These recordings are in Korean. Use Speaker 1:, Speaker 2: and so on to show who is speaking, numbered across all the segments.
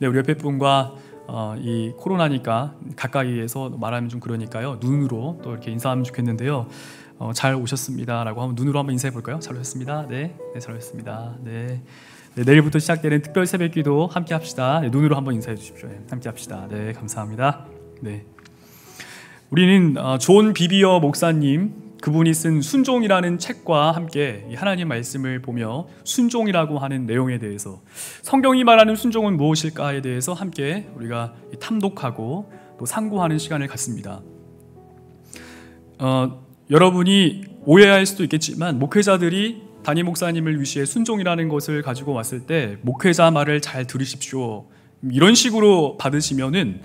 Speaker 1: 네, 우리 옆에 분과 이 코로나니까 가까이에서 말하면 좀 그러니까요. 눈으로 또 이렇게 인사하면 좋겠는데요. 잘 오셨습니다라고 하면 눈으로 한번 인사해 볼까요? 잘 오셨습니다. 네, 잘 오셨습니다. 네. 네, 내일부터 시작되는 특별 새벽기도 함께 합시다. 네, 눈으로 한번 인사해 주십시오. 네, 함께 합시다. 네, 감사합니다. 네, 우리는 존 비비어 목사님 그분이 쓴 순종이라는 책과 함께 하나님 말씀을 보며 순종이라고 하는 내용에 대해서 성경이 말하는 순종은 무엇일까에 대해서 함께 우리가 탐독하고 또 상고하는 시간을 갖습니다. 여러분이 오해할 수도 있겠지만 목회자들이 담임 목사님을 위시해 순종이라는 것을 가지고 왔을 때 목회자 말을 잘 들으십시오 이런 식으로 받으시면은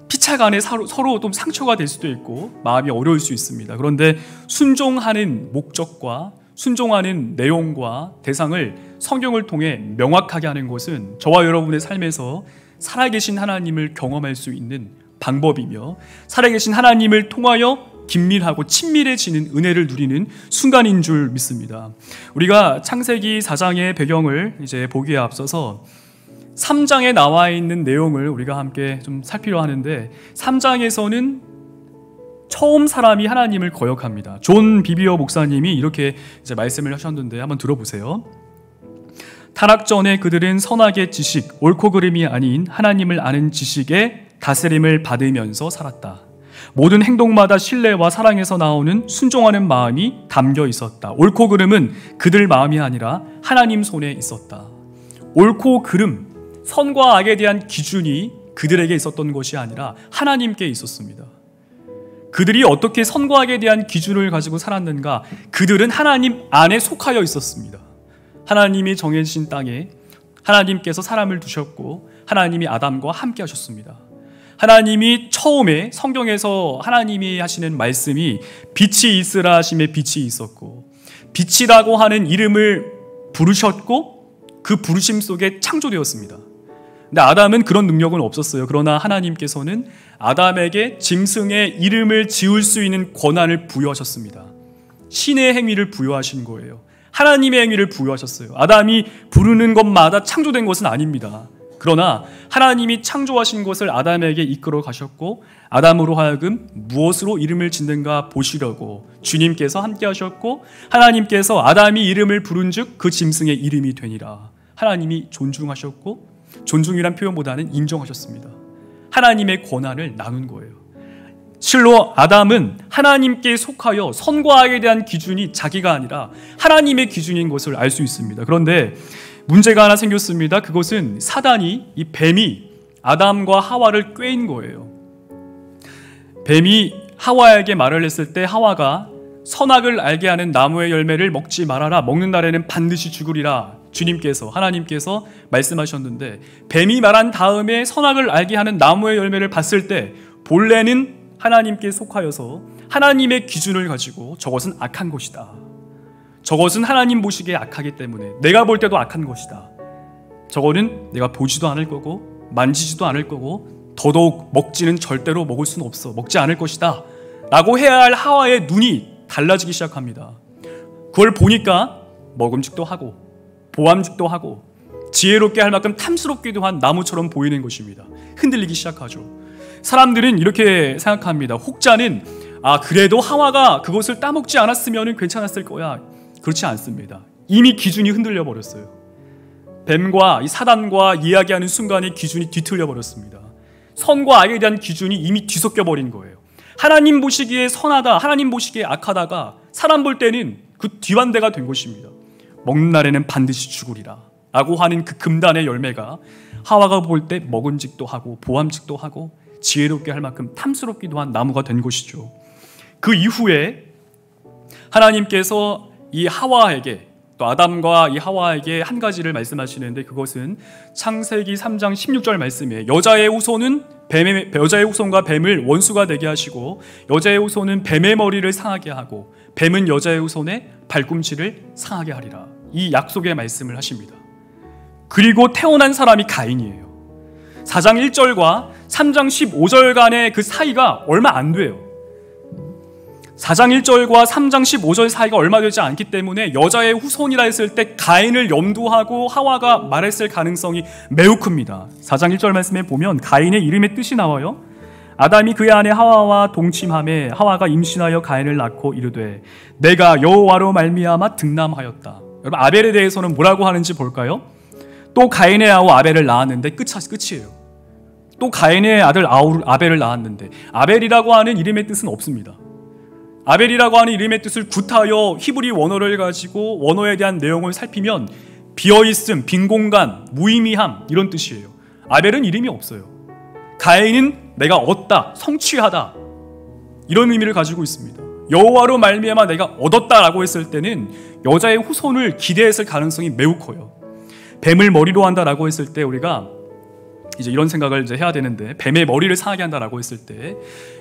Speaker 1: 피차 간에 서로 좀 상처가 될 수도 있고 마음이 어려울 수 있습니다. 그런데 순종하는 목적과 순종하는 내용과 대상을 성경을 통해 명확하게 하는 것은 저와 여러분의 삶에서 살아계신 하나님을 경험할 수 있는 방법이며 살아계신 하나님을 통하여 긴밀하고 친밀해지는 은혜를 누리는 순간인 줄 믿습니다. 우리가 창세기 4장의 배경을 이제 보기에 앞서서 3장에 나와 있는 내용을 우리가 함께 좀 살피려 하는데 3장에서는 처음 사람이 하나님을 거역합니다. 존 비비어 목사님이 이렇게 이제 말씀을 하셨는데 한번 들어보세요. 타락 전에 그들은 선악의 지식, 옳고 그름이 아닌 하나님을 아는 지식에 다스림을 받으면서 살았다. 모든 행동마다 신뢰와 사랑에서 나오는 순종하는 마음이 담겨 있었다. 옳고 그름은 그들 마음이 아니라 하나님 손에 있었다. 옳고 그름, 선과 악에 대한 기준이 그들에게 있었던 것이 아니라 하나님께 있었습니다. 그들이 어떻게 선과 악에 대한 기준을 가지고 살았는가? 그들은 하나님 안에 속하여 있었습니다. 하나님이 정해진 땅에 하나님께서 사람을 두셨고 하나님이 아담과 함께 하셨습니다. 하나님이 처음에 성경에서 하나님이 하시는 말씀이 빛이 있으라 하심에 빛이 있었고 빛이라고 하는 이름을 부르셨고 그 부르심 속에 창조되었습니다. 근데 아담은 그런 능력은 없었어요. 그러나 하나님께서는 아담에게 짐승의 이름을 지을 수 있는 권한을 부여하셨습니다. 신의 행위를 부여하신 거예요. 하나님의 행위를 부여하셨어요. 아담이 부르는 것마다 창조된 것은 아닙니다. 그러나 하나님이 창조하신 것을 아담에게 이끌어 가셨고 아담으로 하여금 무엇으로 이름을 짓는가 보시려고 주님께서 함께 하셨고 하나님께서 아담이 이름을 부른즉 그 짐승의 이름이 되니라. 하나님이 존중하셨고 존중이란 표현보다는 인정하셨습니다. 하나님의 권한을 나눈 거예요. 실로 아담은 하나님께 속하여 선과 악에 대한 기준이 자기가 아니라 하나님의 기준인 것을 알 수 있습니다. 그런데 문제가 하나 생겼습니다. 그것은 사단이, 이 뱀이 아담과 하와를 꾀인 거예요. 뱀이 하와에게 말을 했을 때 하와가 선악을 알게 하는 나무의 열매를 먹지 말아라. 먹는 날에는 반드시 죽으리라. 주님께서, 하나님께서 말씀하셨는데 뱀이 말한 다음에 선악을 알게 하는 나무의 열매를 봤을 때 본래는 하나님께 속하여서 하나님의 기준을 가지고 저것은 악한 것이다. 저것은 하나님 보시기에 악하기 때문에 내가 볼 때도 악한 것이다. 저거는 내가 보지도 않을 거고 만지지도 않을 거고 더더욱 먹지는 절대로 먹을 수는 없어. 먹지 않을 것이다. 라고 해야 할 하와의 눈이 달라지기 시작합니다. 그걸 보니까 먹음직도 하고 보암직도 하고 지혜롭게 할 만큼 탐스럽기도 한 나무처럼 보이는 것입니다. 흔들리기 시작하죠. 사람들은 이렇게 생각합니다. 혹자는 그래도 하와가 그것을 따먹지 않았으면 괜찮았을 거야. 그렇지 않습니다. 이미 기준이 흔들려 버렸어요. 뱀과 이 사단과 이야기하는 순간에 기준이 뒤틀려 버렸습니다. 선과 악에 대한 기준이 이미 뒤섞여 버린 거예요. 하나님 보시기에 선하다, 하나님 보시기에 악하다가 사람 볼 때는 그 뒤반대가 된 것입니다. 먹는 날에는 반드시 죽으리라 라고 하는 그 금단의 열매가 하와가 볼 때 먹음직도 하고 보암직도 하고 지혜롭게 할 만큼 탐스럽기도 한 나무가 된 것이죠. 그 이후에 하나님께서 이 하와에게 또 아담과 이 하와에게 한 가지를 말씀하시는데 그것은 창세기 3장 16절 말씀이에요. 여자의 후손과 뱀을 원수가 되게 하시고 여자의 후손은 뱀의 머리를 상하게 하고 뱀은 여자의 후손의 발꿈치를 상하게 하리라. 이 약속의 말씀을 하십니다. 그리고 태어난 사람이 가인이에요. 4장 1절과 3장 15절간의 그 사이가 얼마 안 돼요. 4장 1절과 3장 15절 사이가 얼마 되지 않기 때문에 여자의 후손이라 했을 때 가인을 염두하고 하와가 말했을 가능성이 매우 큽니다. 4장 1절 말씀에 보면 가인의 이름의 뜻이 나와요. 아담이 그의 아내 하와와 동침하매 하와가 임신하여 가인을 낳고 이르되 내가 여호와로 말미암아 등남하였다. 여러분, 아벨에 대해서는 뭐라고 하는지 볼까요? 또 가인의 아우 아벨을 낳았는데 끝이에요. 또 가인의 아들 아벨을 낳았는데, 아벨이라고 하는 이름의 뜻은 없습니다. 아벨이라고 하는 이름의 뜻을 굿하여 히브리 원어를 가지고 원어에 대한 내용을 살피면 비어있음, 빈공간, 무의미함 이런 뜻이에요. 아벨은 이름이 없어요. 가인은 내가 얻다, 성취하다 이런 의미를 가지고 있습니다. 여호와로 말미암아 내가 얻었다라고 했을 때는 여자의 후손을 기대했을 가능성이 매우 커요. 뱀을 머리로 한다라고 했을 때 우리가 이제 이런 생각을 이제 해야 되는데, 뱀의 머리를 상하게 한다라고 했을 때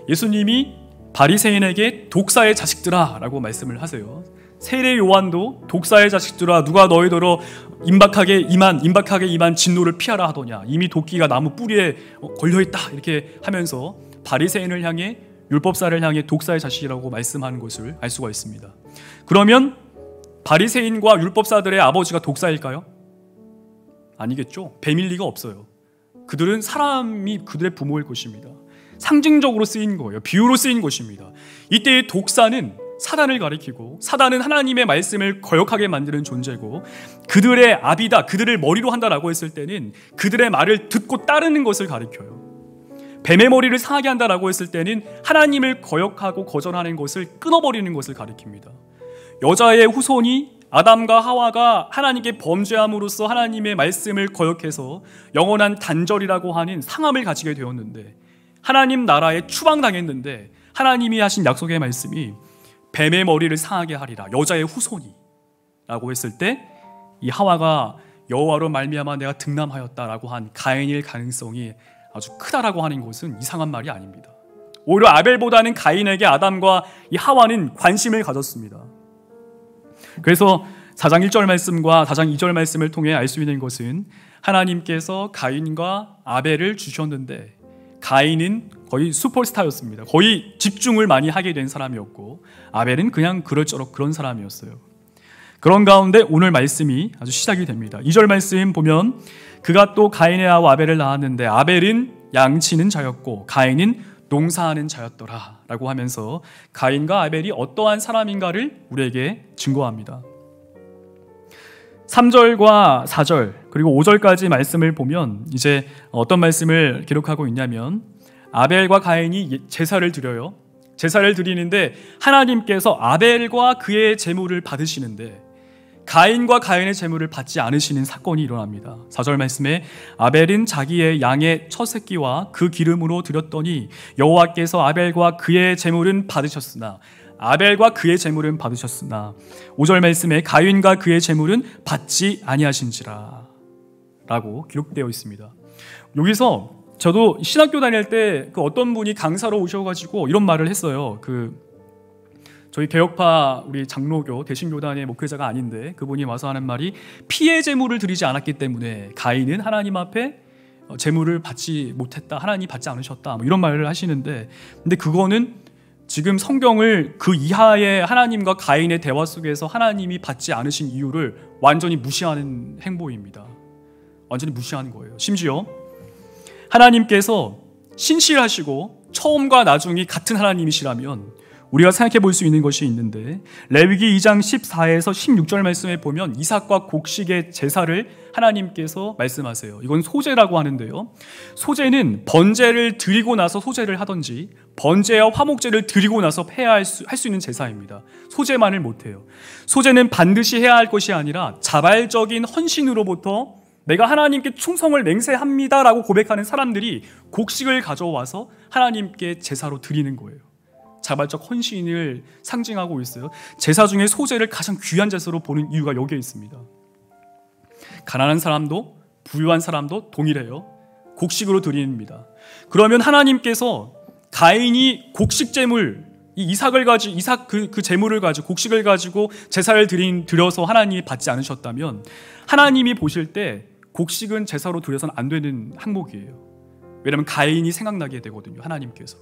Speaker 1: 예수님이 바리새인에게 독사의 자식들아라고 말씀을 하세요. 세례 요한도 독사의 자식들아 누가 너희더러 임박하게 임한 진노를 피하라 하더냐, 이미 도끼가 나무 뿌리에 걸려있다 이렇게 하면서 바리새인을 향해, 율법사를 향해 독사의 자식이라고 말씀하는 것을 알 수가 있습니다. 그러면 바리새인과 율법사들의 아버지가 독사일까요? 아니겠죠. 뱀일 리가 없어요. 그들은 사람이 그들의 부모일 것입니다. 상징적으로 쓰인 거예요. 비유로 쓰인 것입니다. 이때의 독사는 사단을 가리키고, 사단은 하나님의 말씀을 거역하게 만드는 존재고, 그들의 압이다, 그들을 머리로 한다라고 했을 때는 그들의 말을 듣고 따르는 것을 가리켜요. 뱀의 머리를 상하게 한다라고 했을 때는 하나님을 거역하고 거절하는 것을 끊어버리는 것을 가리킵니다. 여자의 후손이, 아담과 하와가 하나님께 범죄함으로써 하나님의 말씀을 거역해서 영원한 단절이라고 하는 상함을 가지게 되었는데, 하나님 나라에 추방당했는데 하나님이 하신 약속의 말씀이 뱀의 머리를 상하게 하리라, 여자의 후손이 라고 했을 때 이 하와가 여호와로 말미암아 내가 등남하였다라고 한 가인일 가능성이 아주 크다라고 하는 것은 이상한 말이 아닙니다. 오히려 아벨보다는 가인에게 아담과 이 하와는 관심을 가졌습니다. 그래서 4장 1절 말씀과 4장 2절 말씀을 통해 알 수 있는 것은 하나님께서 가인과 아벨을 주셨는데 가인은 거의 슈퍼스타였습니다. 거의 집중을 많이 하게 된 사람이었고, 아벨은 그냥 그럴저럴 그런 사람이었어요. 그런 가운데 오늘 말씀이 아주 시작이 됩니다. 2절 말씀 보면 그가 또 가인의 아우 아벨을 낳았는데 아벨은 양치는 자였고 가인은 농사하는 자였더라 라고 하면서 가인과 아벨이 어떠한 사람인가를 우리에게 증거합니다. 3절과 4절 그리고 5절까지 말씀을 보면 이제 어떤 말씀을 기록하고 있냐면, 아벨과 가인이 제사를 드려요. 제사를 드리는데 하나님께서 아벨과 그의 제물을 받으시는데 가인과 가인의 제물을 받지 않으시는 사건이 일어납니다. 4절 말씀에 아벨은 자기의 양의 첫 새끼와 그 기름으로 드렸더니 여호와께서 아벨과 그의 제물은 받으셨으나 5절 말씀에 가인과 그의 제물은 받지 아니하신지라 라고 기록되어 있습니다. 여기서 저도 신학교 다닐 때 그 어떤 분이 강사로 오셔가지고 이런 말을 했어요. 저희 개혁파 우리 장로교 대신교단의 목회자가 아닌데 그분이 와서 하는 말이, 피의 제물을 드리지 않았기 때문에 가인은 하나님 앞에 제물을 받지 못했다, 하나님이 받지 않으셨다, 이런 말을 하시는데, 근데 그거는 지금 성경을 그 이하의 하나님과 가인의 대화 속에서 하나님이 받지 않으신 이유를 완전히 무시하는 행보입니다. 완전히 무시하는 거예요. 심지어 하나님께서 신실하시고 처음과 나중이 같은 하나님이시라면 우리가 생각해 볼 수 있는 것이 있는데, 레위기 2장 14에서 16절 말씀에 보면 이삭과 곡식의 제사를 하나님께서 말씀하세요. 이건 소제라고 하는데요, 소제는 번제를 드리고 나서 소제를 하든지 번제와 화목제를 드리고 나서 해야 할 수 있는 제사입니다. 소제만을 못해요. 소제는 반드시 해야 할 것이 아니라 자발적인 헌신으로부터 내가 하나님께 충성을 맹세합니다라고 고백하는 사람들이 곡식을 가져와서 하나님께 제사로 드리는 거예요. 자발적 헌신을 상징하고 있어요. 제사 중에 소제를 가장 귀한 제사로 보는 이유가 여기에 있습니다. 가난한 사람도 부유한 사람도 동일해요. 곡식으로 드립니다. 그러면 하나님께서 가인이 곡식 제물, 이삭 그 제물을 가지고 곡식을 가지고 제사를 드려서 하나님이 받지 않으셨다면, 하나님이 보실 때 곡식은 제사로 드려서는 안 되는 항목이에요. 왜냐하면 가인이 생각나게 되거든요. 하나님께서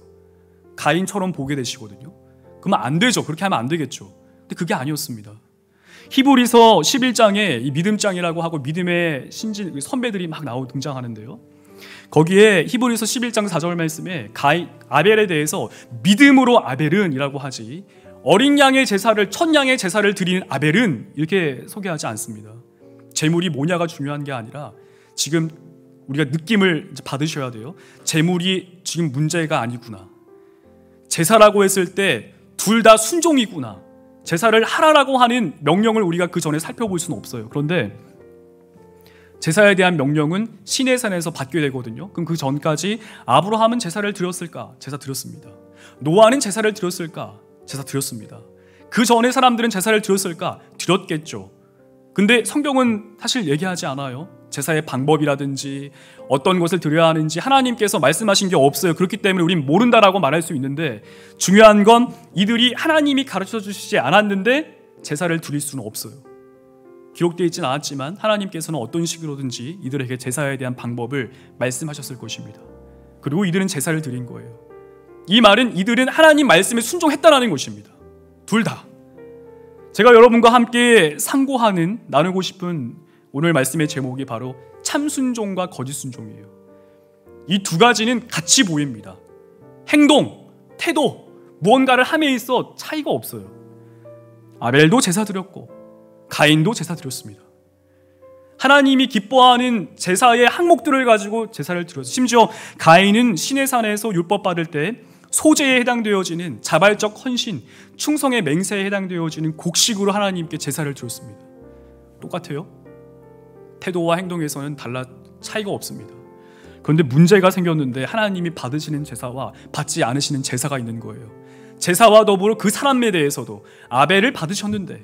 Speaker 1: 가인처럼 보게 되시거든요. 그러면 안 되죠. 그렇게 하면 안 되겠죠. 근데 그게 아니었습니다. 히브리서 11장에 이 믿음장이라고 하고 믿음의 신진 선배들이 막 등장하는데요. 거기에 히브리서 11장 4절 말씀에 아벨에 대해서 믿음으로 아벨은 이라고 하지, 어린 양의 제사를, 첫 양의 제사를 드리는 아벨은 이렇게 소개하지 않습니다. 제물이 뭐냐가 중요한 게 아니라 지금 우리가 느낌을 받으셔야 돼요. 제물이 지금 문제가 아니구나. 제사라고 했을 때 둘 다 순종이구나. 제사를 하라라고 하는 명령을 우리가 그 전에 살펴볼 수는 없어요. 그런데 제사에 대한 명령은 시내 산에서 받게 되거든요. 그럼 그 전까지 아브라함은 제사를 드렸을까? 제사 드렸습니다. 노아는 제사를 드렸을까? 제사 드렸습니다. 그 전에 사람들은 제사를 드렸을까? 드렸겠죠. 근데 성경은 사실 얘기하지 않아요. 제사의 방법이라든지 어떤 것을 드려야 하는지 하나님께서 말씀하신 게 없어요. 그렇기 때문에 우린 모른다라고 말할 수 있는데, 중요한 건 이들이 하나님이 가르쳐 주시지 않았는데 제사를 드릴 수는 없어요. 기록되어 있지는 않았지만 하나님께서는 어떤 식으로든지 이들에게 제사에 대한 방법을 말씀하셨을 것입니다. 그리고 이들은 제사를 드린 거예요. 이 말은 이들은 하나님 말씀에 순종했다라는 것입니다. 둘 다. 제가 여러분과 함께 상고하는, 나누고 싶은 오늘 말씀의 제목이 바로 참순종과 거짓순종이에요. 이 두 가지는 같이 보입니다. 행동, 태도, 무언가를 함에 있어 차이가 없어요. 아벨도 제사 드렸고 가인도 제사 드렸습니다. 하나님이 기뻐하는 제사의 항목들을 가지고 제사를 드렸어요. 심지어 가인은 시내산에서 율법 받을 때 소제에 해당되어지는 자발적 헌신, 충성의 맹세에 해당되어지는 곡식으로 하나님께 제사를 드렸습니다. 똑같아요. 태도와 행동에서는 차이가 없습니다. 그런데 문제가 생겼는데 하나님이 받으시는 제사와 받지 않으시는 제사가 있는 거예요. 제사와 더불어 그 사람에 대해서도 아벨을 받으셨는데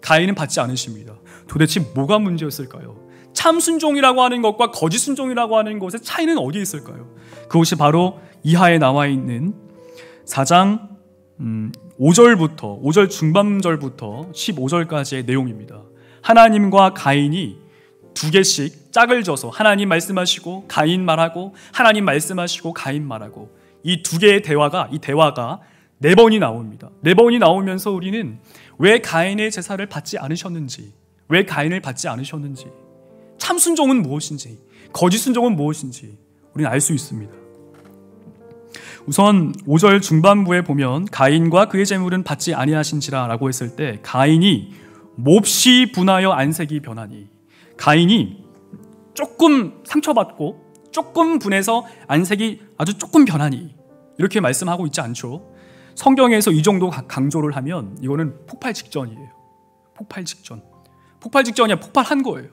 Speaker 1: 가인은 받지 않으십니다. 도대체 뭐가 문제였을까요? 참순종이라고 하는 것과 거짓순종이라고 하는 것의 차이는 어디에 있을까요? 그것이 바로 이하에 나와 있는 4장 5절 중반절부터 15절까지의 내용입니다. 하나님과 가인이 두 개씩 짝을 져서 하나님 말씀하시고 가인 말하고, 하나님 말씀하시고 가인 말하고, 이 두 개의 대화가 4번이 나옵니다. 4번이 나오면서 우리는 왜 가인의 제사를 받지 않으셨는지, 왜 가인을 받지 않으셨는지, 참순종은 무엇인지, 거짓순종은 무엇인지 우리는 알 수 있습니다. 우선 5절 중반부에 보면 가인과 그의 제물은 받지 아니하신지라 라고 했을 때, 가인이 몹시 분하여 안색이 변하니, 가인이 조금 상처받고 조금 분해서 안색이 아주 조금 변하니, 이렇게 말씀하고 있지 않죠. 성경에서 이 정도 강조를 하면 이거는 폭발 직전이에요. 폭발 직전이야. 폭발한 거예요.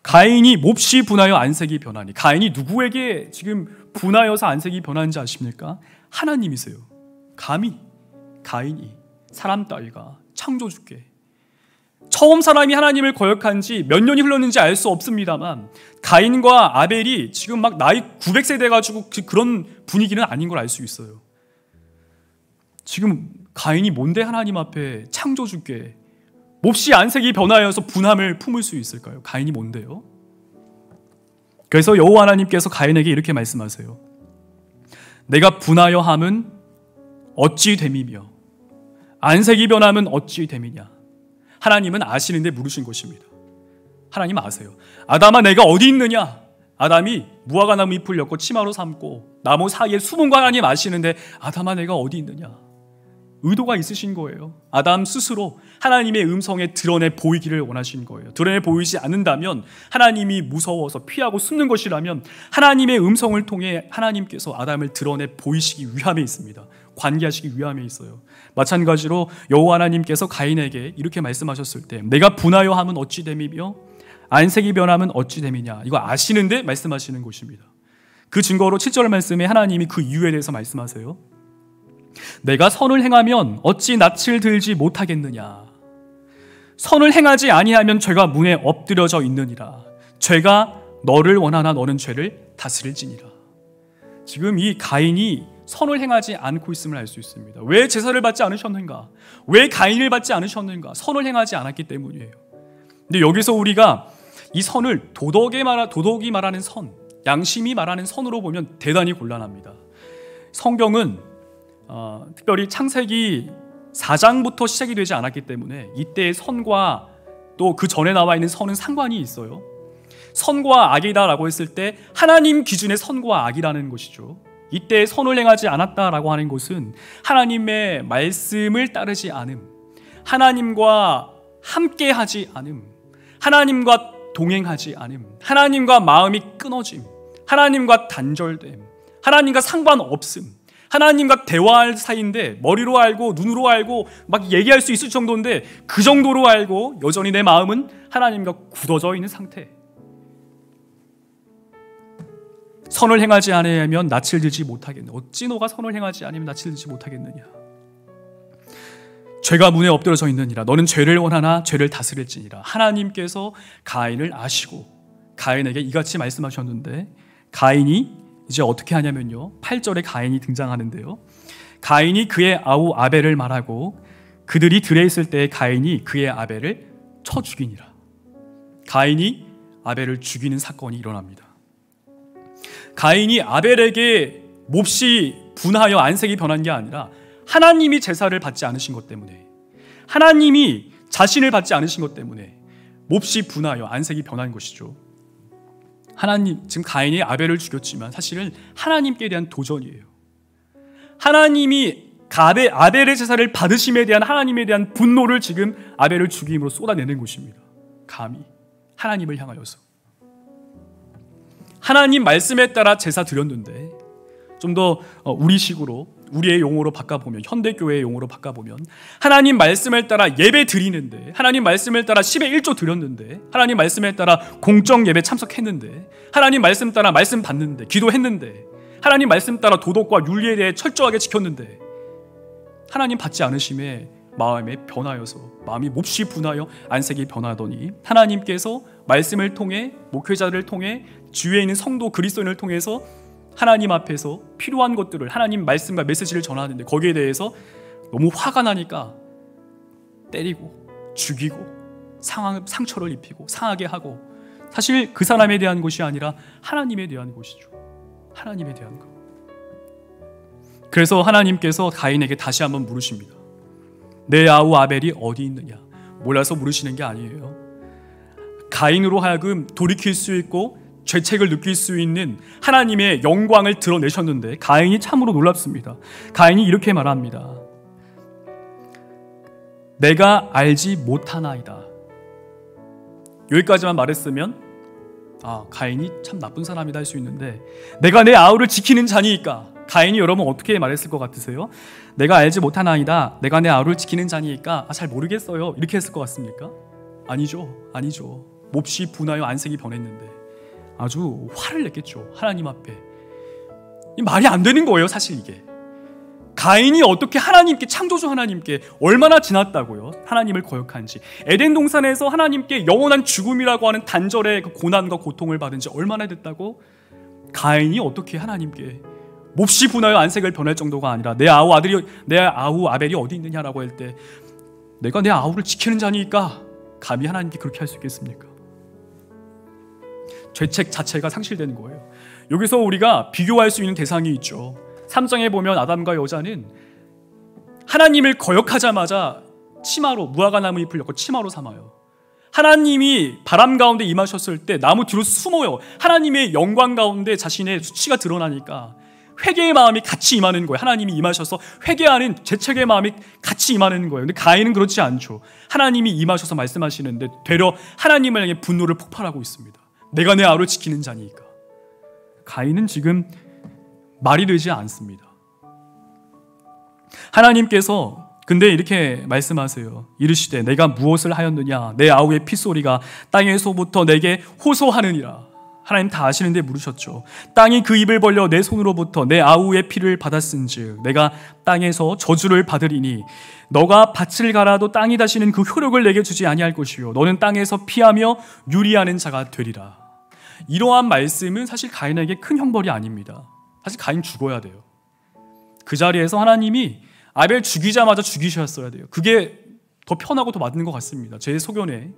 Speaker 1: 가인이 몹시 분하여 안색이 변하니, 가인이 누구에게 지금 분하여서 안색이 변하는지 아십니까? 하나님이세요. 감히 가인이 사람 따위가 창조주께, 처음 사람이 하나님을 거역한 지 몇 년이 흘렀는지 알 수 없습니다만, 가인과 아벨이 지금 막 나이 900세 돼가지고 그런 분위기는 아닌 걸 알 수 있어요. 지금 가인이 뭔데 하나님 앞에 창조주께 몹시 안색이 변하여서 분함을 품을 수 있을까요? 가인이 뭔데요? 그래서 여호와 하나님께서 가인에게 이렇게 말씀하세요. 내가 분하여 함은 어찌 됨이며 안색이 변함은 어찌 됨이냐. 하나님은 아시는데 물으신 것입니다. 하나님 아세요. 아담아, 내가 어디 있느냐? 아담이 무화과 나무 잎을 엮고 치마로 삼고 나무 사이에 숨은 거 하나님 아시는데, 아담아, 내가 어디 있느냐? 의도가 있으신 거예요. 아담 스스로 하나님의 음성에 드러내 보이기를 원하신 거예요. 드러내 보이지 않는다면, 하나님이 무서워서 피하고 숨는 것이라면, 하나님의 음성을 통해 하나님께서 아담을 드러내 보이시기 위함에 있습니다. 관계하시기 위함에 있어요. 마찬가지로 여호와 하나님께서 가인에게 이렇게 말씀하셨을 때, 내가 분하여 함은 어찌 됨이며 안색이 변함은 어찌 됨이냐, 이거 아시는데 말씀하시는 것입니다. 그 증거로 7절 말씀에 하나님이 그 이유에 대해서 말씀하세요. 내가 선을 행하면 어찌 낯을 들지 못하겠느냐. 선을 행하지 아니하면 죄가 문에 엎드려져 있느니라. 죄가 너를 원하나 너는 죄를 다스릴지니라. 지금 이 가인이 선을 행하지 않고 있음을 알 수 있습니다. 왜 제사를 받지 않으셨는가? 왜 가인을 받지 않으셨는가? 선을 행하지 않았기 때문이에요. 근데 여기서 우리가 이 선을 도덕이 말하는 선, 양심이 말하는 선으로 보면 대단히 곤란합니다. 성경은 특별히 창세기 4장부터 시작이 되지 않았기 때문에 이때의 선과 또 그 전에 나와 있는 선은 상관이 있어요. 선과 악이다라고 했을 때 하나님 기준의 선과 악이라는 것이죠. 이때 선을 행하지 않았다라고 하는 것은 하나님의 말씀을 따르지 않음, 하나님과 함께하지 않음, 하나님과 동행하지 않음, 하나님과 마음이 끊어짐, 하나님과 단절됨, 하나님과 상관없음, 하나님과 대화할 사이인데 머리로 알고 눈으로 알고 막 얘기할 수 있을 정도인데 그 정도로 알고 여전히 내 마음은 하나님과 굳어져 있는 상태. 선을 행하지 않으면 낯을 들지 못하겠네. 어찌 너가 선을 행하지 않으면 낯을 들지 못하겠느냐. 죄가 문에 엎드러져 있느니라. 너는 죄를 원하나 죄를 다스릴지니라. 하나님께서 가인을 아시고 가인에게 이같이 말씀하셨는데 가인이 이제 어떻게 하냐면요, 8절에 가인이 등장하는데요, 가인이 그의 아우 아벨을 말하고 그들이 들에 있을 때 가인이 그의 아벨을 쳐 죽이니라. 가인이 아벨을 죽이는 사건이 일어납니다. 가인이 아벨에게 몹시 분하여 안색이 변한 게 아니라 하나님이 제사를 받지 않으신 것 때문에, 하나님이 자신을 받지 않으신 것 때문에 몹시 분하여 안색이 변한 것이죠. 하나님, 지금 가인이 아벨을 죽였지만 사실은 하나님께 대한 도전이에요. 하나님이 아벨의 제사를 받으심에 대한 하나님에 대한 분노를 지금 아벨을 죽임으로 쏟아내는 것입니다. 감히 하나님을 향하여서. 하나님 말씀에 따라 제사 드렸는데 좀 더 우리식으로, 우리의 용어로 바꿔보면, 현대교회의 용어로 바꿔보면 하나님 말씀에 따라 예배 드리는데, 하나님 말씀에 따라 10의 1조 드렸는데, 하나님 말씀에 따라 공적 예배 참석했는데, 하나님 말씀 따라 말씀 받는데, 기도했는데, 하나님 말씀 따라 도덕과 윤리에 대해 철저하게 지켰는데 하나님 받지 않으심에 마음에 변하여서 마음이 몹시 분하여 안색이 변하더니 하나님께서 말씀을 통해, 목회자들을 통해, 주위에 있는 성도 그리스도인을 통해서 하나님 앞에서 필요한 것들을, 하나님 말씀과 메시지를 전하는데 거기에 대해서 너무 화가 나니까 때리고 죽이고 상처를 입히고 상하게 하고, 사실 그 사람에 대한 것이 아니라 하나님에 대한 것이죠. 하나님에 대한 것. 그래서 하나님께서 가인에게 다시 한번 물으십니다. 내 아우 아벨이 어디 있느냐? 몰라서 물으시는 게 아니에요. 가인으로 하여금 돌이킬 수 있고 죄책을 느낄 수 있는 하나님의 영광을 드러내셨는데 가인이 참으로 놀랍습니다. 가인이 이렇게 말합니다. 내가 알지 못하나이다. 여기까지만 말했으면 가인이 참 나쁜 사람이다 할 수 있는데, 내가 내 아우를 지키는 자니까, 가인이 여러분 어떻게 말했을 것 같으세요? 내가 알지 못하나이다, 내가 내 아우를 지키는 자니까 잘 모르겠어요, 이렇게 했을 것 같습니까? 아니죠. 몹시 분하여 안색이 변했는데 아주 화를 냈겠죠. 하나님 앞에. 말이 안 되는 거예요, 사실 이게. 가인이 어떻게 하나님께, 창조주 하나님께 얼마나 지났다고요? 하나님을 거역한지. 에덴 동산에서 하나님께 영원한 죽음이라고 하는 단절의 그 고난과 고통을 받은 지 얼마나 됐다고? 가인이 어떻게 하나님께 몹시 분하여 안색을 변할 정도가 아니라 내 아우 아벨이 어디 있느냐라고 할 때 내가 내 아우를 지키는 자니까 감히 하나님께 그렇게 할 수 있겠습니까? 죄책 자체가 상실되는 거예요. 여기서 우리가 비교할 수 있는 대상이 있죠. 3장에 보면 아담과 여자는 하나님을 거역하자마자 치마로, 무화과 나무 잎을 엮고 치마로 삼아요. 하나님이 바람 가운데 임하셨을 때 나무 뒤로 숨어요. 하나님의 영광 가운데 자신의 수치가 드러나니까 회개의 마음이 같이 임하는 거예요. 하나님이 임하셔서 회개하는 죄책의 마음이 같이 임하는 거예요. 근데 가인은 그렇지 않죠. 하나님이 임하셔서 말씀하시는데 되려 하나님을 향해 분노를 폭발하고 있습니다. 내가 내 아우를 지키는 자니까. 가인은 지금 말이 되지 않습니다. 하나님께서 근데 이렇게 말씀하세요. 이르시되 내가 무엇을 하였느냐? 내 아우의 핏소리가 땅에서부터 내게 호소하느니라. 하나님 다 아시는데 물으셨죠. 땅이 그 입을 벌려 내 손으로부터 내 아우의 피를 받았은즉 내가 땅에서 저주를 받으리니 너가 밭을 갈아도 땅이 다시는 그 효력을 내게 주지 아니할 것이요 너는 땅에서 피하며 유리하는 자가 되리라. 이러한 말씀은 사실 가인에게 큰 형벌이 아닙니다. 사실 가인 죽어야 돼요. 그 자리에서 하나님이 아벨 죽이자마자 죽이셨어야 돼요. 그게 더 편하고 더 맞는 것 같습니다. 제 소견에.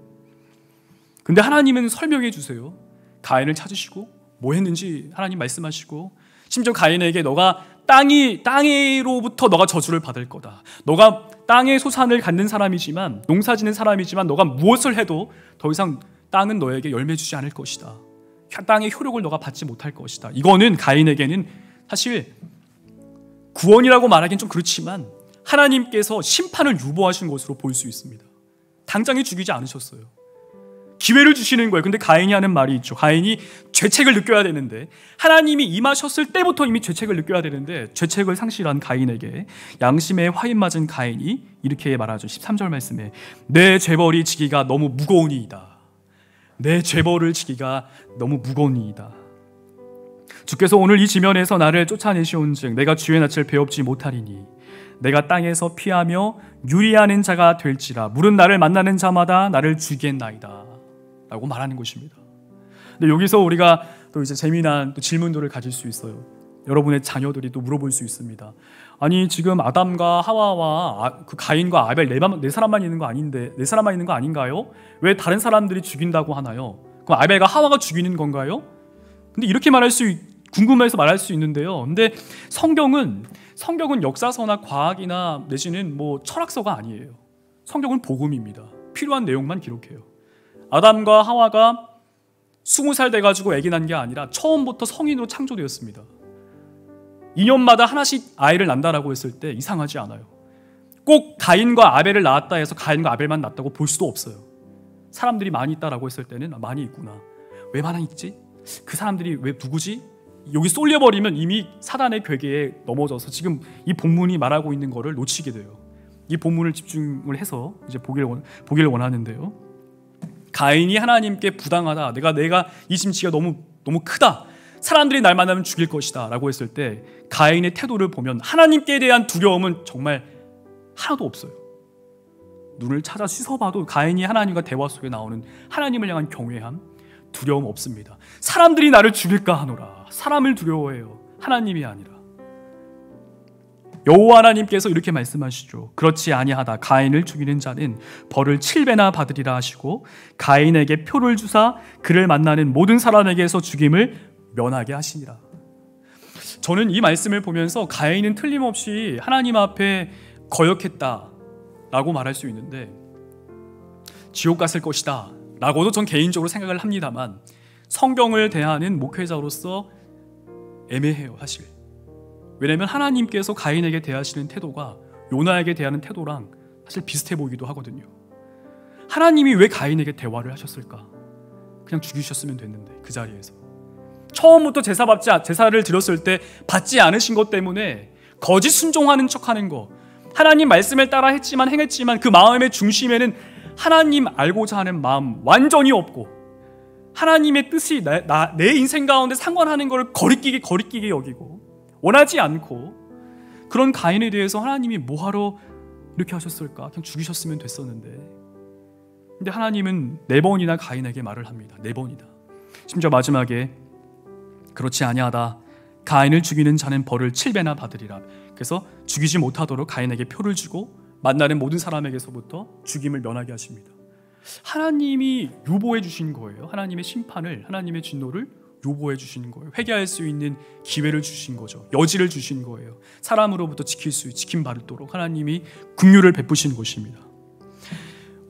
Speaker 1: 근데 하나님은 설명해 주세요. 가인을 찾으시고 뭐 했는지 하나님 말씀하시고, 심지어 가인에게 너가 땅으로부터 너가 저주를 받을 거다. 너가 땅의 소산을 갖는 사람이지만, 농사 짓는 사람이지만 너가 무엇을 해도 더 이상 땅은 너에게 열매 주지 않을 것이다. 땅의 효력을 너가 받지 못할 것이다. 이거는 가인에게는 사실 구원이라고 말하기는 좀 그렇지만 하나님께서 심판을 유보하신 것으로 볼 수 있습니다. 당장에 죽이지 않으셨어요. 기회를 주시는 거예요. 근데 가인이 하는 말이 있죠. 가인이 죄책을 느껴야 되는데, 하나님이 임하셨을 때부터 이미 죄책을 느껴야 되는데 죄책을 상실한 가인에게 양심에 화인 맞은 가인이 이렇게 말하죠. 13절 말씀에 내 죄벌이 지기가 너무 무거우니이다. 내 죄벌을 지기가 너무 무거우니이다. 주께서 오늘 이 지면에서 나를 쫓아내시온즉 내가 주의 낯을 배웁지 못하리니 내가 땅에서 피하며 유리하는 자가 될지라 물은 나를 만나는 자마다 나를 죽이겠나이다 라고 말하는 것입니다. 근데 여기서 우리가 또 이제 재미난 또 질문들을 가질 수 있어요. 여러분의 자녀들이 또 물어볼 수 있습니다. 아니 지금 아담과 하와와 그 가인과 아벨 네 사람만 있는 거 아닌데, 네 사람만 있는 거 아닌가요? 왜 다른 사람들이 죽인다고 하나요? 그럼 아벨과 하와가 죽이는 건가요? 근데 이렇게 궁금해서 말할 수 있는데요. 근데 성경은 역사서나 과학이나 내지는 뭐 철학서가 아니에요. 성경은 복음입니다. 필요한 내용만 기록해요. 아담과 하와가 20살 돼가지고 아기 난 게 아니라 처음부터 성인으로 창조되었습니다. 2년마다 하나씩 아이를 낳는다라고 했을 때 이상하지 않아요. 꼭 가인과 아벨을 낳았다 해서 가인과 아벨만 낳았다고 볼 수도 없어요. 사람들이 많이 있다라고 했을 때는 많이 있구나. 왜 많이 있지? 그 사람들이 왜 누구지? 여기 쏠려버리면 이미 사단의 괴계에 넘어져서 지금 이 본문이 말하고 있는 거를 놓치게 돼요. 이 본문을 집중을 해서 이제 보기를 원하는데요. 가인이 하나님께 부당하다. 내가 이 짐치가 너무 크다. 사람들이 날 만나면 죽일 것이다 라고 했을 때 가인의 태도를 보면 하나님께 대한 두려움은 정말 하나도 없어요. 눈을 찾아 씻어봐도 가인이 하나님과 대화 속에 나오는 하나님을 향한 경외함, 두려움 없습니다. 사람들이 나를 죽일까 하노라. 사람을 두려워해요. 하나님이 아니라. 여호와 하나님께서 이렇게 말씀하시죠. 그렇지 아니하다. 가인을 죽이는 자는 벌을 7배나 받으리라 하시고 가인에게 표를 주사 그를 만나는 모든 사람에게서 죽임을 면하게 하시니라. 저는 이 말씀을 보면서 가인은 틀림없이 하나님 앞에 거역했다라고 말할 수 있는데 지옥 갔을 것이다 라고도 전 개인적으로 생각을 합니다만 성경을 대하는 목회자로서 애매해요. 사실. 왜냐하면 하나님께서 가인에게 대하시는 태도가 요나에게 대하는 태도랑 사실 비슷해 보이기도 하거든요. 하나님이 왜 가인에게 대화를 하셨을까? 그냥 죽이셨으면 됐는데 그 자리에서 처음부터 제사를 드렸을 때 받지 않으신 것 때문에 거짓 순종하는 척하는 거, 하나님 말씀을 따라 행했지만 그 마음의 중심에는 하나님 알고자 하는 마음 완전히 없고 하나님의 뜻이 내 인생 가운데 상관하는 것을 거리끼게 여기고 원하지 않고 그런 가인에 대해서 하나님이 뭐하러 이렇게 하셨을까? 그냥 죽이셨으면 됐었는데. 근데 하나님은 4번이나 가인에게 말을 합니다. 4번이나. 심지어 마지막에 그렇지 아니하다. 가인을 죽이는 자는 벌을 7배나 받으리라. 그래서 죽이지 못하도록 가인에게 표를 주고 만나는 모든 사람에게서부터 죽임을 면하게 하십니다. 하나님이 유보해 주신 거예요. 하나님의 심판을, 하나님의 진노를 유보해 주신 거예요. 회개할 수 있는 기회를 주신 거죠. 여지를 주신 거예요. 사람으로부터 지킴받도록 하나님이 긍휼을 베푸신 것입니다.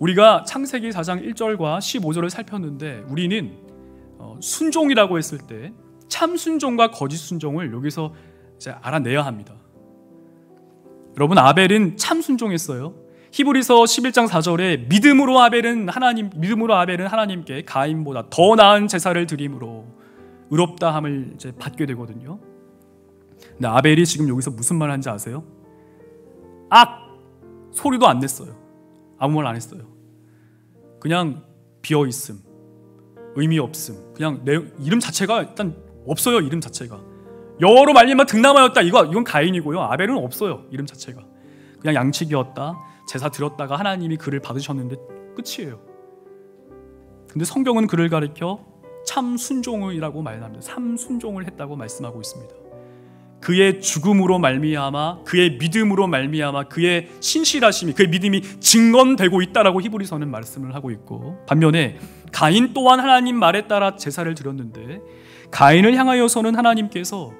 Speaker 1: 우리가 창세기 4장 1절과 15절을 살폈는데 우리는 순종이라고 했을 때 참 순종과 거짓 순종을 여기서 이제 알아내야 합니다. 여러분, 아벨은 참 순종했어요. 히브리서 11장 4절에 믿음으로 아벨은 하나님께 가인보다 더 나은 제사를 드림으로 의롭다함을 이제 받게 되거든요. 근데 아벨이 지금 여기서 무슨 말 하는지 아세요? 소리도 안 냈어요. 아무 말 안 했어요. 그냥 비어 있음, 의미 없음. 그냥 내 이름 자체가 일단 없어요. 이름 자체가 여호로 말미암아 등남하였다. 이건 가인이고요. 아벨은 없어요. 이름 자체가 그냥 양치기였다. 제사 드렸다가 하나님이 그를 받으셨는데 끝이에요. 근데 성경은 그를 가리켜 참 순종이라고 말합니다. 참 순종을 했다고 말씀하고 있습니다. 그의 죽음으로 말미암아, 그의 믿음으로 말미암아 그의 신실하심이, 그의 믿음이 증언되고 있다라고 히브리서는 말씀을 하고 있고, 반면에 가인 또한 하나님 말에 따라 제사를 드렸는데 가인을 향하여서는 하나님께서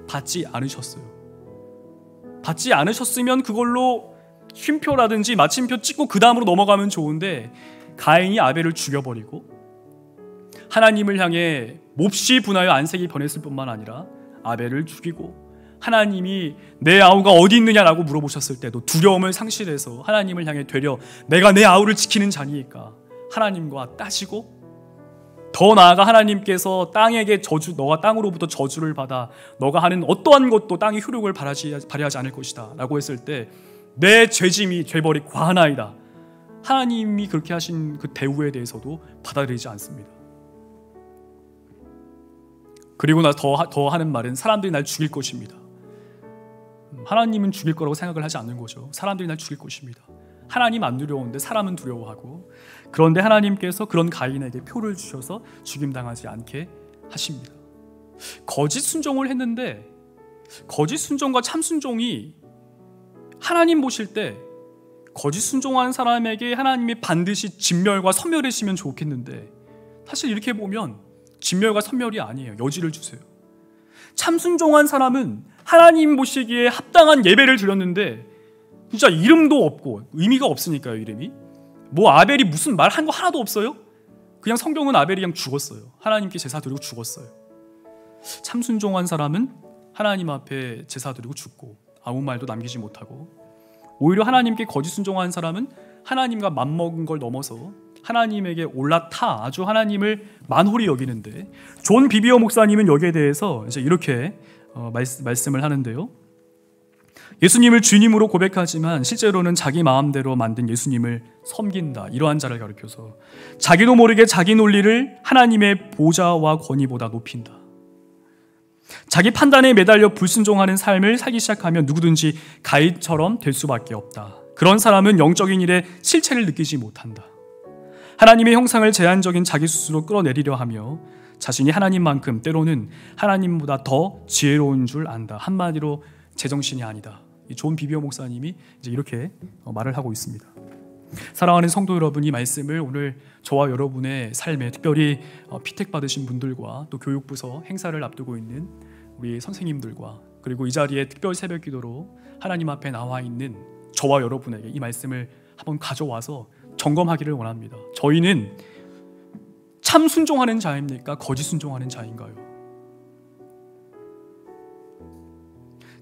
Speaker 1: 받지 않으셨어요. 받지 않으셨으면 그걸로 쉼표라든지 마침표 찍고 그 다음으로 넘어가면 좋은데, 가인이 아벨을 죽여버리고 하나님을 향해 몹시 분하여 안색이 변했을 뿐만 아니라 아벨을 죽이고, 하나님이 내 아우가 어디 있느냐라고 물어보셨을 때도 두려움을 상실해서 하나님을 향해 되려 내가 내 아우를 지키는 자니까 하나님과 따지고, 더 나아가 하나님께서 땅에게 너가 땅으로부터 저주를 받아 너가 하는 어떠한 것도 땅의 효력을 발휘하지 않을 것이다 라고 했을 때, 내 죄짐이 죄벌이 과하나이다, 하나님이 그렇게 하신 그 대우에 대해서도 받아들이지 않습니다. 그리고 나서 더 하는 말은 사람들이 날 죽일 것입니다. 하나님은 죽일 거라고 생각을 하지 않는 거죠. 사람들이 날 죽일 것입니다. 하나님 안 두려운데 사람은 두려워하고, 그런데 하나님께서 그런 가인에게 표를 주셔서 죽임당하지 않게 하십니다. 거짓 순종을 했는데, 거짓 순종과 참 순종이 하나님 보실 때 거짓 순종하는 사람에게 하나님이 반드시 진멸과 섬멸하시면 좋겠는데, 사실 이렇게 보면 진멸과 섬멸이 아니에요. 여지를 주세요. 참 순종한 사람은 하나님 보시기에 합당한 예배를 드렸는데 진짜 이름도 없고 의미가 없으니까요. 이름이 뭐 아벨이 무슨 말 한 거 하나도 없어요. 그냥 성경은 아벨이 그냥 죽었어요. 하나님께 제사 드리고 죽었어요. 참 순종한 사람은 하나님 앞에 제사 드리고 죽고 아무 말도 남기지 못하고, 오히려 하나님께 거짓 순종한 사람은 하나님과 맘먹은 걸 넘어서 하나님에게 올라타 아주 하나님을 만홀히 여기는데, 존 비비어 목사님은 여기에 대해서 이제 이렇게 말씀을 하는데요. 예수님을 주님으로 고백하지만 실제로는 자기 마음대로 만든 예수님을 섬긴다, 이러한 자를 가리켜서 자기도 모르게 자기 논리를 하나님의 보좌와 권위보다 높인다. 자기 판단에 매달려 불순종하는 삶을 살기 시작하면 누구든지 가인처럼 될 수밖에 없다. 그런 사람은 영적인 일에 실체를 느끼지 못한다. 하나님의 형상을 제한적인 자기 스스로 끌어내리려 하며 자신이 하나님만큼, 때로는 하나님보다 더 지혜로운 줄 안다. 한마디로 제정신이 아니다. 존 비비어 목사님이 이제 이렇게 말을 하고 있습니다. 사랑하는 성도 여러분, 이 말씀을 오늘 저와 여러분의 삶에, 특별히 피택 받으신 분들과 또 교육부서 행사를 앞두고 있는 우리 선생님들과, 그리고 이 자리에 특별 새벽 기도로 하나님 앞에 나와 있는 저와 여러분에게 이 말씀을 한번 가져와서 점검하기를 원합니다. 저희는 참 순종하는 자입니까? 거짓 순종하는 자인가요?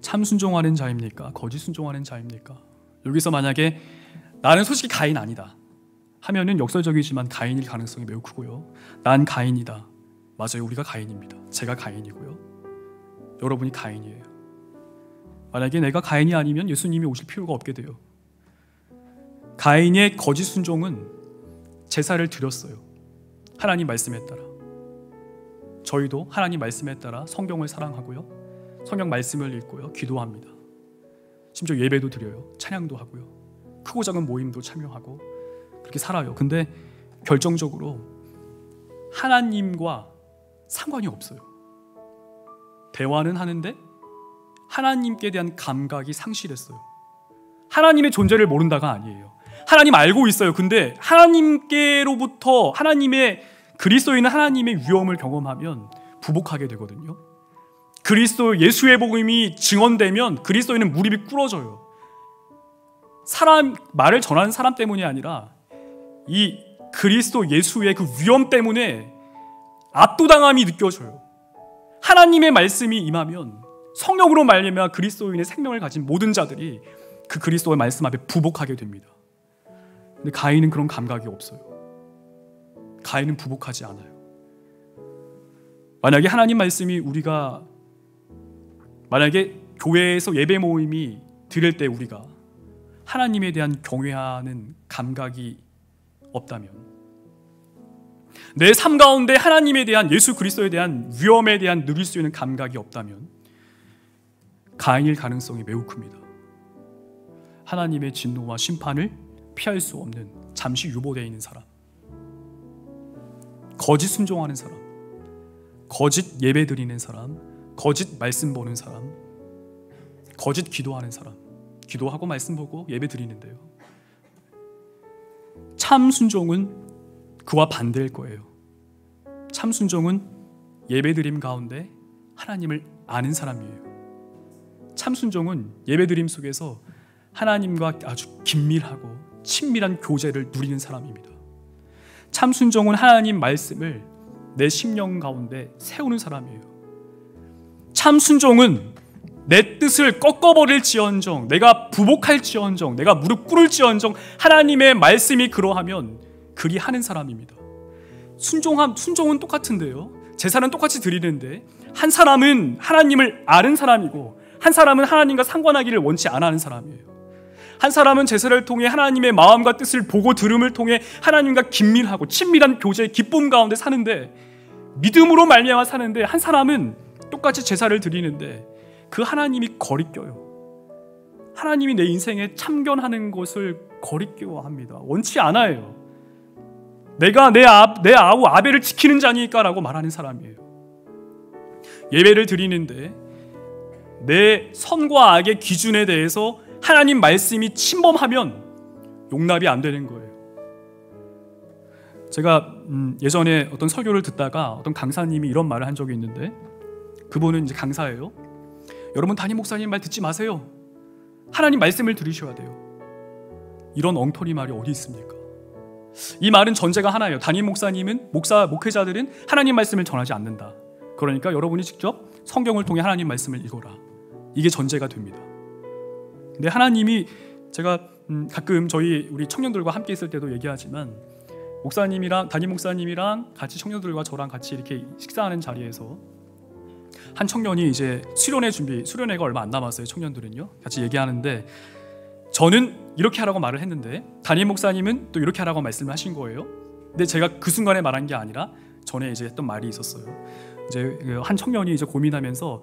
Speaker 1: 참 순종하는 자입니까? 거짓 순종하는 자입니까? 여기서 만약에 나는 솔직히 가인 아니다 하면은 역설적이지만 가인일 가능성이 매우 크고요. 난 가인이다. 맞아요. 우리가 가인입니다. 제가 가인이고요. 여러분이 가인이에요. 만약에 내가 가인이 아니면 예수님이 오실 필요가 없게 돼요. 가인의 거짓 순종은 제사를 드렸어요. 하나님 말씀에 따라. 저희도 하나님 말씀에 따라 성경을 사랑하고요. 성경 말씀을 읽고요. 기도합니다. 심지어 예배도 드려요. 찬양도 하고요. 크고 작은 모임도 참여하고 그렇게 살아요. 근데 결정적으로 하나님과 상관이 없어요. 대화는 하는데 하나님께 대한 감각이 상실했어요. 하나님의 존재를 모른다가 아니에요. 하나님 알고 있어요. 근데 하나님께로부터 하나님의 그리스도인은 하나님의 위엄을 경험하면 부복하게 되거든요. 그리스도 예수의 복음이 증언되면 그리스도인은 무릎이 꿇어져요. 사람 말을 전하는 사람 때문이 아니라 이 그리스도 예수의 그 위엄 때문에 압도당함이 느껴져요. 하나님의 말씀이 임하면 성령으로 말미암아 그리스도인의 생명을 가진 모든 자들이 그 그리스도의 말씀 앞에 부복하게 됩니다. 근데 가인은 그런 감각이 없어요. 가인은 부복하지 않아요. 만약에 하나님 말씀이 만약에 교회에서 예배 모임이 드릴 때 우리가 하나님에 대한 경외하는 감각이 없다면, 내 삶 가운데 하나님에 대한, 예수 그리스도에 대한 위엄에 대한 누릴 수 있는 감각이 없다면 가인일 가능성이 매우 큽니다. 하나님의 진노와 심판을 피할 수 없는 잠시 유보되어 있는 사람, 거짓 순종하는 사람, 거짓 예배 드리는 사람, 거짓 말씀 보는 사람, 거짓 기도하는 사람, 기도하고 말씀 보고 예배 드리는데요. 참 순종은 그와 반대일 거예요. 참 순종은 예배 드림 가운데 하나님을 아는 사람이에요. 참 순종은 예배드림 속에서 하나님과 아주 긴밀하고 친밀한 교제를 누리는 사람입니다. 참 순종은 하나님 말씀을 내 심령 가운데 세우는 사람이에요. 참 순종은 내 뜻을 꺾어버릴지언정, 내가 부복할지언정, 내가 무릎 꿇을지언정 하나님의 말씀이 그러하면 그리 하는 사람입니다. 순종은 똑같은데요. 제사는 똑같이 드리는데 한 사람은 하나님을 아는 사람이고 한 사람은 하나님과 상관하기를 원치 않아 하는 사람이에요. 한 사람은 제사를 통해 하나님의 마음과 뜻을 보고 들음을 통해 하나님과 긴밀하고 친밀한 교제의 기쁨 가운데 사는데, 믿음으로 말미암아 사는데, 한 사람은 똑같이 제사를 드리는데 그 하나님이 거리껴요. 하나님이 내 인생에 참견하는 것을 거리껴합니다. 원치 않아요. 내가 내 아우 아벨을 지키는 자니까 라고 말하는 사람이에요. 예배를 드리는데 내 선과 악의 기준에 대해서 하나님 말씀이 침범하면 용납이 안 되는 거예요. 제가 예전에 어떤 설교를 듣다가 어떤 강사님이 이런 말을 한 적이 있는데, 그분은 이제 강사예요. 여러분, 담임 목사님 말 듣지 마세요. 하나님 말씀을 들으셔야 돼요. 이런 엉터리 말이 어디 있습니까? 이 말은 전제가 하나예요. 담임 목사님은, 목회자들은 하나님 말씀을 전하지 않는다. 그러니까 여러분이 직접 성경을 통해 하나님 말씀을 읽어라. 이게 전제가 됩니다. 근데 하나님이, 제가 가끔 우리 청년들과 함께 있을 때도 얘기하지만, 담임 목사님이랑 같이 청년들과 저랑 같이 이렇게 식사하는 자리에서 한 청년이 이제 수련회가 얼마 안 남았어요. 청년들은요. 같이 얘기하는데 저는 이렇게 하라고 말을 했는데 담임 목사님은 또 이렇게 하라고 말씀을 하신 거예요. 근데 제가 그 순간에 말한 게 아니라 전에 이제 했던 말이 있었어요. 이제 한 청년이 이제 고민하면서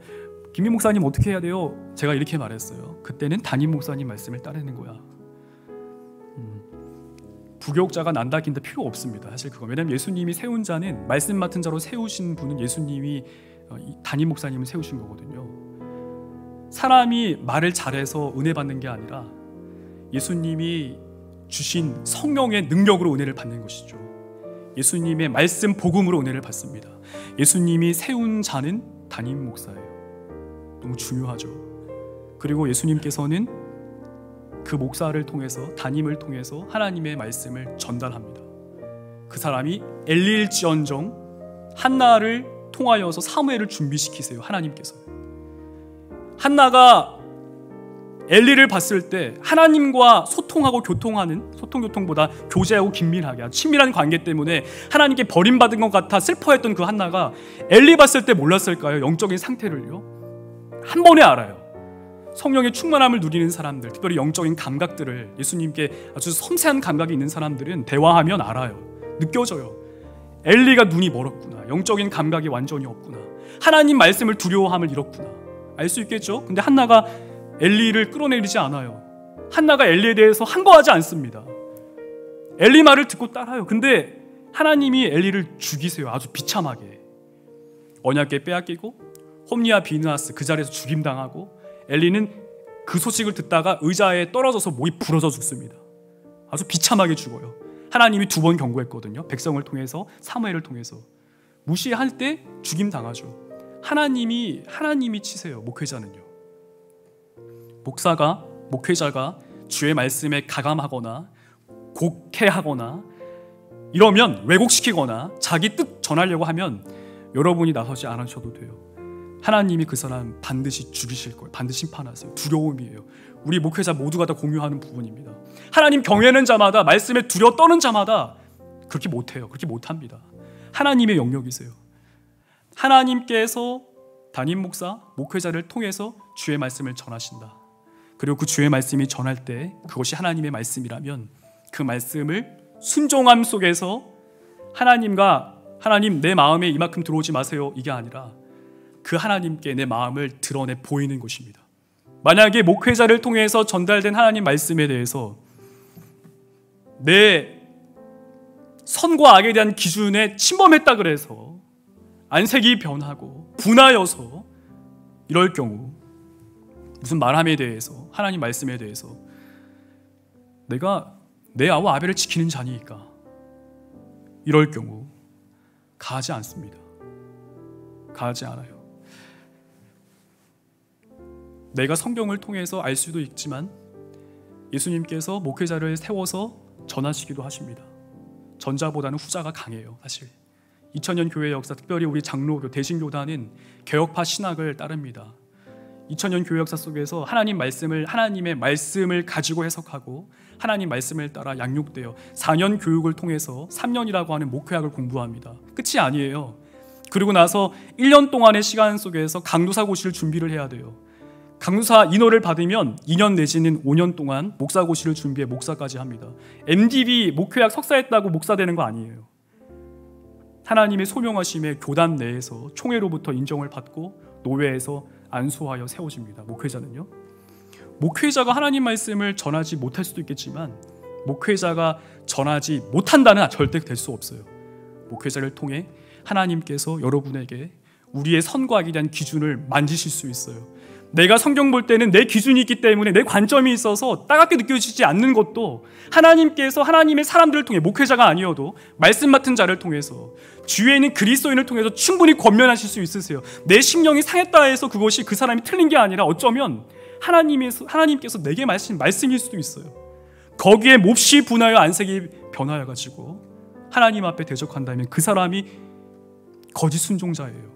Speaker 1: 김민 목사님 어떻게 해야 돼요? 제가 이렇게 말했어요. 그때는 담임 목사님 말씀을 따르는 거야. 부교육자가 난다 긴다 필요 없습니다. 사실 그거. 왜냐하면 예수님이 세운 자는, 말씀 맡은 자로 세우신 분은 예수님이 담임 목사님을 세우신 거거든요. 사람이 말을 잘해서 은혜 받는 게 아니라 예수님이 주신 성령의 능력으로 은혜를 받는 것이죠. 예수님의 말씀 복음으로 은혜를 받습니다. 예수님이 세운 자는 담임 목사예요. 너무 중요하죠. 그리고 예수님께서는 그 목사를 통해서, 담임을 통해서 하나님의 말씀을 전달합니다. 그 사람이 엘리일지언정 한나를 통하여서 사무엘을 준비시키세요. 하나님께서. 한나가 엘리를 봤을 때 하나님과 소통하고 교통보다 교제하고 긴밀하게 친밀한 관계 때문에 하나님께 버림받은 것 같아 슬퍼했던 그 한나가 엘리 봤을 때 몰랐을까요? 영적인 상태를요. 한 번에 알아요. 성령의 충만함을 누리는 사람들, 특별히 영적인 감각들을, 예수님께 아주 섬세한 감각이 있는 사람들은 대화하면 알아요. 느껴져요. 엘리가 눈이 멀었구나. 영적인 감각이 완전히 없구나. 하나님 말씀을 두려워함을 잃었구나. 알 수 있겠죠? 근데 한나가 엘리를 끌어내리지 않아요. 한나가 엘리에 대해서 항거하지 않습니다. 엘리 말을 듣고 따라요. 근데 하나님이 엘리를 죽이세요. 아주 비참하게. 언약궤 빼앗기고 홈리와 비느하스 그 자리에서 죽임당하고, 엘리는 그 소식을 듣다가 의자에 떨어져서 목이 부러져 죽습니다. 아주 비참하게 죽어요. 하나님이 2번 경고했거든요. 백성을 통해서, 사무엘을 통해서. 무시할 때 죽임당하죠. 하나님이 치세요. 목회자는요. 목회자가 주의 말씀에 가감하거나 곡해하거나 이러면, 왜곡시키거나 자기 뜻 전하려고 하면 여러분이 나서지 않으셔도 돼요. 하나님이 그 사람 반드시 죽이실 거예요. 반드시 심판하세요. 두려움이에요. 우리 목회자 모두가 다 공유하는 부분입니다. 하나님 경외하는 자마다, 말씀에 두려워 떠는 자마다 그렇게 못해요. 그렇게 못합니다. 하나님의 영역이세요. 하나님께서 담임 목사, 목회자를 통해서 주의 말씀을 전하신다. 그리고 그 주의 말씀이 전할 때 그것이 하나님의 말씀이라면 그 말씀을 순종함 속에서 하나님 내 마음에 이만큼 들어오지 마세요. 이게 아니라 그 하나님께 내 마음을 드러내 보이는 것입니다. 만약에 목회자를 통해서 전달된 하나님 말씀에 대해서 내 선과 악에 대한 기준에 침범했다 그래서 안색이 변하고 분하여서 이럴 경우, 무슨 말함에 대해서, 하나님 말씀에 대해서 내가 내 아우 아벨을 지키는 자니까 이럴 경우 가하지 않습니다. 가하지 않아요. 내가 성경을 통해서 알 수도 있지만 예수님께서 목회자를 세워서 전하시기도 하십니다. 전자보다는 후자가 강해요. 사실 2000년 교회 역사, 특별히 우리 장로교, 대신교단은 개혁파 신학을 따릅니다. 2000년 교회 역사 속에서 하나님의 말씀을 가지고 해석하고 하나님 말씀을 따라 양육되어 4년 교육을 통해서 3년이라고 하는 목회학을 공부합니다. 끝이 아니에요. 그리고 나서 1년 동안의 시간 속에서 강도사 고시를 준비를 해야 돼요. 강도사 인허를 받으면 2년 내지는 5년 동안 목사 고시를 준비해 목사까지 합니다. MDB 목회학 석사했다고 목사 되는 거 아니에요. 하나님의 소명하심에 교단 내에서 총회로부터 인정을 받고 노회에서 안수하여 세워집니다. 목회자는요. 목회자가 하나님 말씀을 전하지 못할 수도 있겠지만 목회자가 전하지 못한다는 절대 될 수 없어요. 목회자를 통해 하나님께서 여러분에게 우리의 선과 악에 대한 기준을 만지실 수 있어요. 내가 성경 볼 때는 내 기준이 있기 때문에 내 관점이 있어서 따갑게 느껴지지 않는 것도 하나님께서 하나님의 사람들을 통해, 목회자가 아니어도 말씀 맡은 자를 통해서, 주위에 있는 그리스도인을 통해서 충분히 권면하실 수 있으세요. 내 심령이 상했다 해서 그것이 그 사람이 틀린 게 아니라 어쩌면 하나님께서 내게 말씀일 수도 있어요. 거기에 몹시 분하여 안색이 변하여 가지고 하나님 앞에 대적한다면 그 사람이 거짓 순종자예요.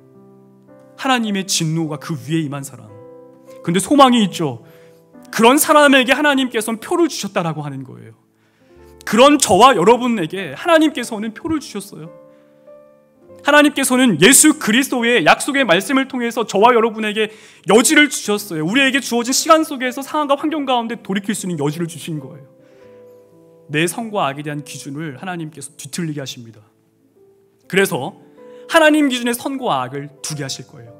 Speaker 1: 하나님의 진노가 그 위에 임한 사람. 근데 소망이 있죠. 그런 사람에게 하나님께서는 표를 주셨다라고 하는 거예요. 그런 저와 여러분에게 하나님께서는 표를 주셨어요. 하나님께서는 예수 그리스도의 약속의 말씀을 통해서 저와 여러분에게 여지를 주셨어요. 우리에게 주어진 시간 속에서 상황과 환경 가운데 돌이킬 수 있는 여지를 주신 거예요. 내 선과 악에 대한 기준을 하나님께서 뒤틀리게 하십니다. 그래서 하나님 기준의 선과 악을 두게 하실 거예요.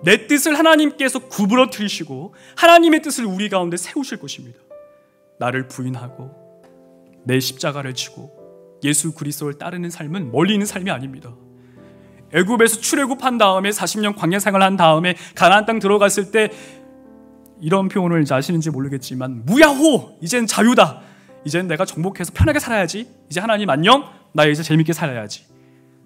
Speaker 1: 내 뜻을 하나님께서 구부러뜨리시고 하나님의 뜻을 우리 가운데 세우실 것입니다. 나를 부인하고 내 십자가를 지고 예수 그리스도를 따르는 삶은 멀리 있는 삶이 아닙니다. 애굽에서 출애굽한 다음에 40년 광야 생활한 다음에 가나안 땅 들어갔을 때 이런 표현을 아시는지 모르겠지만 무야호! 이젠 자유다. 이젠 내가 정복해서 편하게 살아야지. 이제 하나님 안녕? 나 이제 재밌게 살아야지.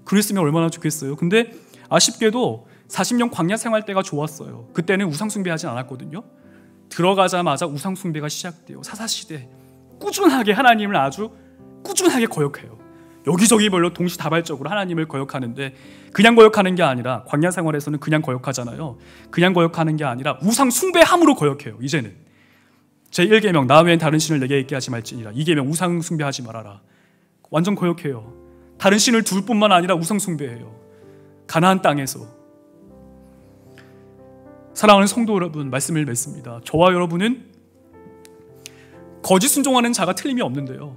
Speaker 1: 그랬으면 얼마나 좋겠어요. 근데 아쉽게도 40년 광야 생활 때가 좋았어요. 그때는 우상숭배하진 않았거든요. 들어가자마자 우상숭배가 시작돼요. 사사시대 꾸준하게 하나님을 아주 꾸준하게 거역해요. 여기저기 별로 동시다발적으로 하나님을 거역하는데, 그냥 거역하는 게 아니라, 광야 생활에서는 그냥 거역하잖아요. 그냥 거역하는 게 아니라 우상숭배함으로 거역해요. 이제는 제1계명 나 외엔 다른 신을 내게 있게 하지 말지니라. 2계명 우상숭배하지 말아라. 완전 거역해요. 다른 신을 둘 뿐만 아니라 우상숭배해요. 가나안 땅에서. 사랑하는 성도 여러분, 말씀을 맺습니다. 저와 여러분은 거짓 순종하는 자가 틀림이 없는데요.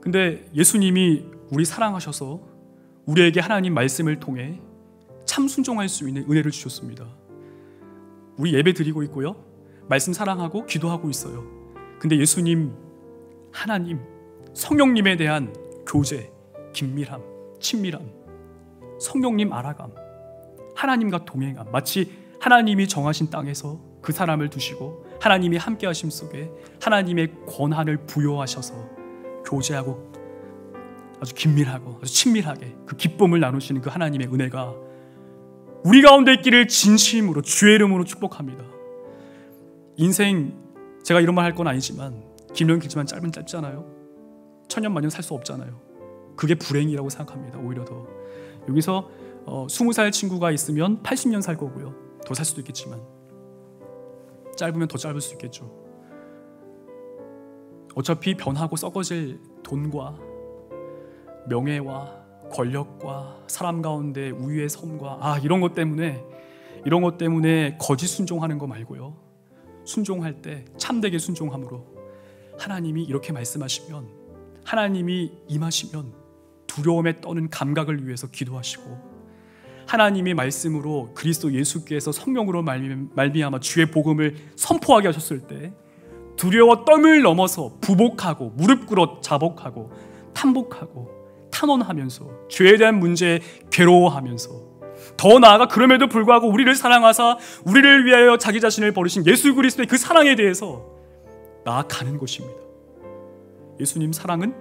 Speaker 1: 근데 예수님이 우리 사랑하셔서 우리에게 하나님 말씀을 통해 참 순종할 수 있는 은혜를 주셨습니다. 우리 예배 드리고 있고요. 말씀 사랑하고 기도하고 있어요. 근데 예수님, 하나님, 성령님에 대한 교제, 긴밀함, 친밀함, 성령님 알아감, 하나님과 동행함, 마치 하나님이 정하신 땅에서 그 사람을 두시고 하나님이 함께 하심 속에 하나님의 권한을 부여하셔서 교제하고 아주 긴밀하고 아주 친밀하게 그 기쁨을 나누시는 그 하나님의 은혜가 우리 가운데 있기를 진심으로 주의 이름으로 축복합니다. 인생, 제가 이런 말 할 건 아니지만 길면 길지만 짧은 짧잖아요. 천년만년 살 수 없잖아요. 그게 불행이라고 생각합니다. 오히려 더 여기서 20살 친구가 있으면 80년 살 거고요. 더 살 수도 있겠지만 짧으면 더 짧을 수 있겠죠. 어차피 변하고 썩어질 돈과 명예와 권력과 사람 가운데 우위의 섬과 이런 것 때문에 거짓 순종하는 거 말고요. 순종할 때 참되게 순종함으로 하나님이 이렇게 말씀하시면, 하나님이 임하시면 두려움에 떠는 감각을 위해서 기도하시고, 하나님의 말씀으로 그리스도 예수께서 성령으로 말미암아 주의 복음을 선포하게 하셨을 때 두려워 떨을 넘어서 부복하고 무릎 꿇어 자복하고 탐복하고 탄원하면서 죄에 대한 문제에 괴로워하면서, 더 나아가 그럼에도 불구하고 우리를 사랑하사 우리를 위하여 자기 자신을 버리신 예수 그리스도의 그 사랑에 대해서 나아가는 것입니다. 예수님 사랑은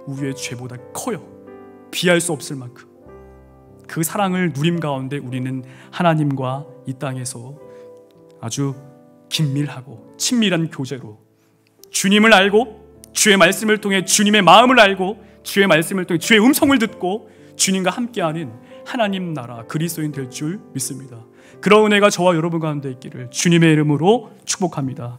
Speaker 1: 우리의 죄보다 커요. 비할 수 없을 만큼. 그 사랑을 누림 가운데 우리는 하나님과 이 땅에서 아주 긴밀하고 친밀한 교제로 주님을 알고 주의 말씀을 통해 주님의 마음을 알고 주의 말씀을 통해 주의 음성을 듣고 주님과 함께하는 하나님 나라 그리스도인 될 줄 믿습니다. 그런 은혜가 저와 여러분 가운데 있기를 주님의 이름으로 축복합니다.